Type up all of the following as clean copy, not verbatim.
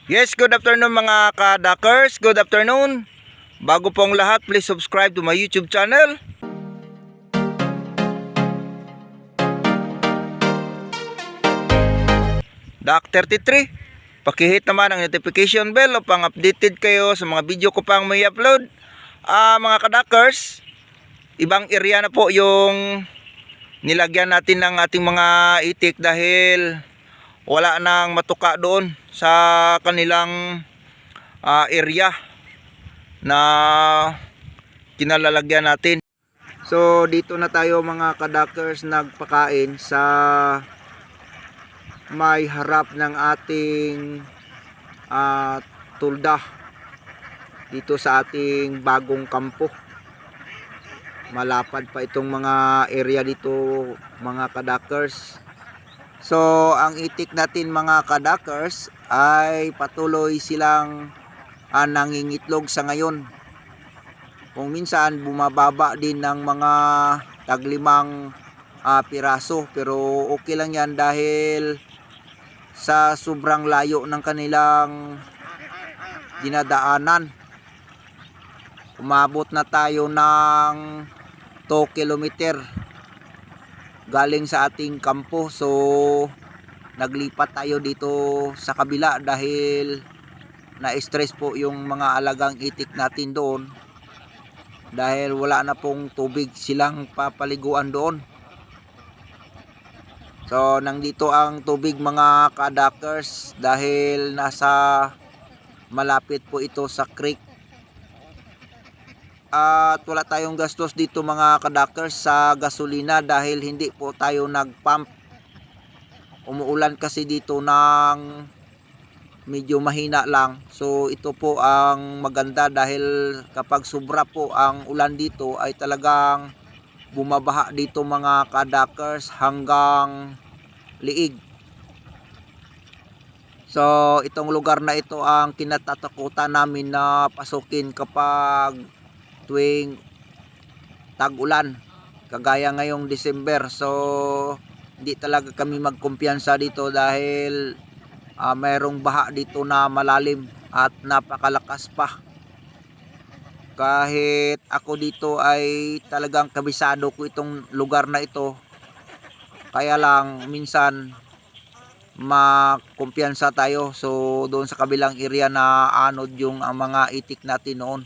Yes, good afternoon mga kadakers. Good afternoon. Bago pong lahat, please subscribe to my YouTube channel. Dak33. Pakihit naman ang notification bell upang updated kayo sa mga video ko pang may upload. Mga kadakers, ibang area na po yung nilagyan natin ng ating mga itik dahil wala nang matuka doon sa kanilang area na kinalalagyan natin. So dito na tayo mga kadakers nagpakain sa may harap ng ating tulda dito sa ating bagong kampo. Malapad pa itong mga area dito mga kadakers. So ang itik natin mga kadakers ay patuloy silang nangingitlog sa ngayon. Kung minsan bumababa din ng mga taglimang piraso, pero okay lang yan dahil sa sobrang layo ng kanilang dinadaanan. Umabot na tayo ng 2 kilometer galing sa ating kampo, so naglipat tayo dito sa kabila dahil na-stress po yung mga alagang itik natin doon dahil wala na pong tubig silang papaliguan doon. So nandito ang tubig mga kadakers dahil nasa malapit po ito sa creek. At wala tayong gastos dito mga kadakers sa gasolina dahil hindi po tayo nagpump. Umuulan kasi dito ng medyo mahina lang. So ito po ang maganda dahil kapag sobra po ang ulan dito ay talagang bumabaha dito mga kadakers hanggang liig. So itong lugar na ito ang kinatatakutan namin na pasukin kapag tuwing tag-ulan, kagaya ngayong December. So hindi talaga kami magkumpiyansa dito dahil mayroong baha dito na malalim at napakalakas pa. Kahit ako dito ay talagang kabisado ko itong lugar na ito, kaya lang minsan makumpiyansa tayo. So doon sa kabilang area na anod yung ang mga itik natin noon.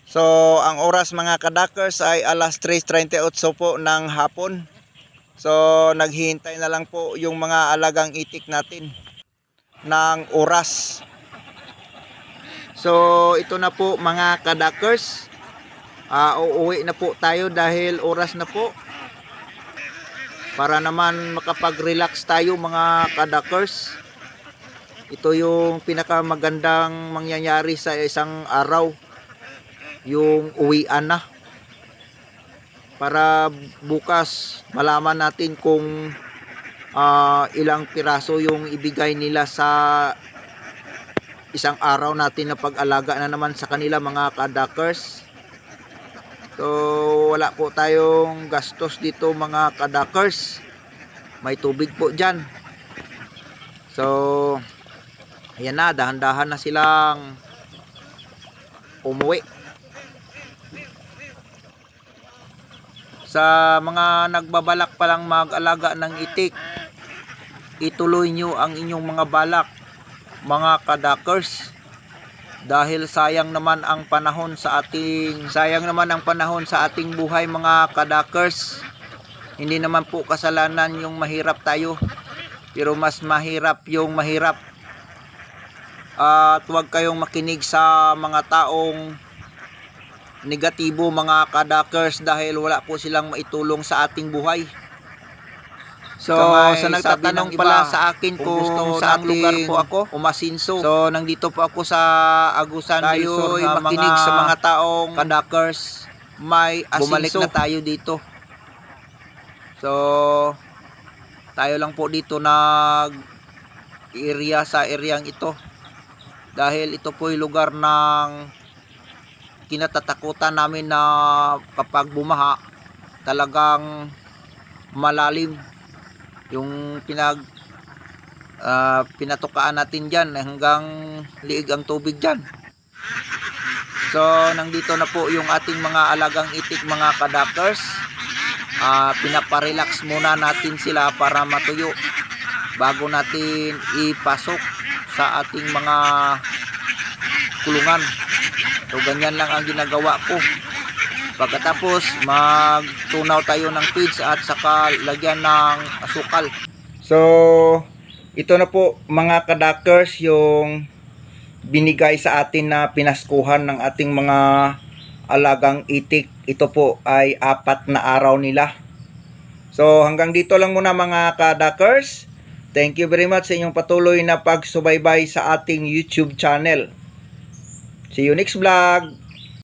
So ang oras mga kadakers ay alas 3:38 po ng hapon. So naghihintay na lang po yung mga alagang itik natin ng oras. So ito na po mga kadakers, uuwi na po tayo dahil oras na po para naman makapag-relax tayo mga kadakers. Ito yung pinakamagandang mangyayari sa isang araw, yung uwian na, para bukas malaman natin kung ilang piraso yung ibigay nila sa isang araw natin na pag-alaga na naman sa kanila mga kadakers. So wala po tayong gastos dito mga kadakers, may tubig po dyan. So ayan na, dahan-dahan na silang umuwi. Sa mga nagbabalak pa lang mag-alaga ng itik, ituloy nyo ang inyong mga balak mga kadakers, dahil sayang naman ang panahon sa ating buhay mga kadakers. Hindi naman po kasalanan yung mahirap tayo, pero mas mahirap yung mahirap. At huwag kayong makinig sa mga taong negatibo mga kadakers dahil wala po silang maitulong sa ating buhay. So sa nagtatanong pala sa akin kung saang lugar po ako umasinso, so nandito po ako sa Agusan del Sur. Makinig sa mga taong kadakers, may asinso. Bumalik na tayo dito. So tayo lang po dito nag area sa areang ito dahil ito po yung lugar ng kinatatakutan namin na kapag bumaha talagang malalim yung pinatukaan natin dyan hanggang liig ang tubig dyan. So nandito na po yung ating mga alagang itik mga kadakers. Pinaparelax muna natin sila para matuyo bago natin ipasok sa ating mga kulungan. So ganyan lang ang ginagawa ko. Pagkatapos magtunaw tayo ng feeds at saka lagyan ng asukal. So ito na po mga kadakers yung binigay sa atin na pinaskuhan ng ating mga alagang itik. Ito po ay 4 na araw nila. So hanggang dito lang muna mga kadakers. Thank you very much sa inyong patuloy na pagsubaybay sa ating YouTube channel. See you next vlog.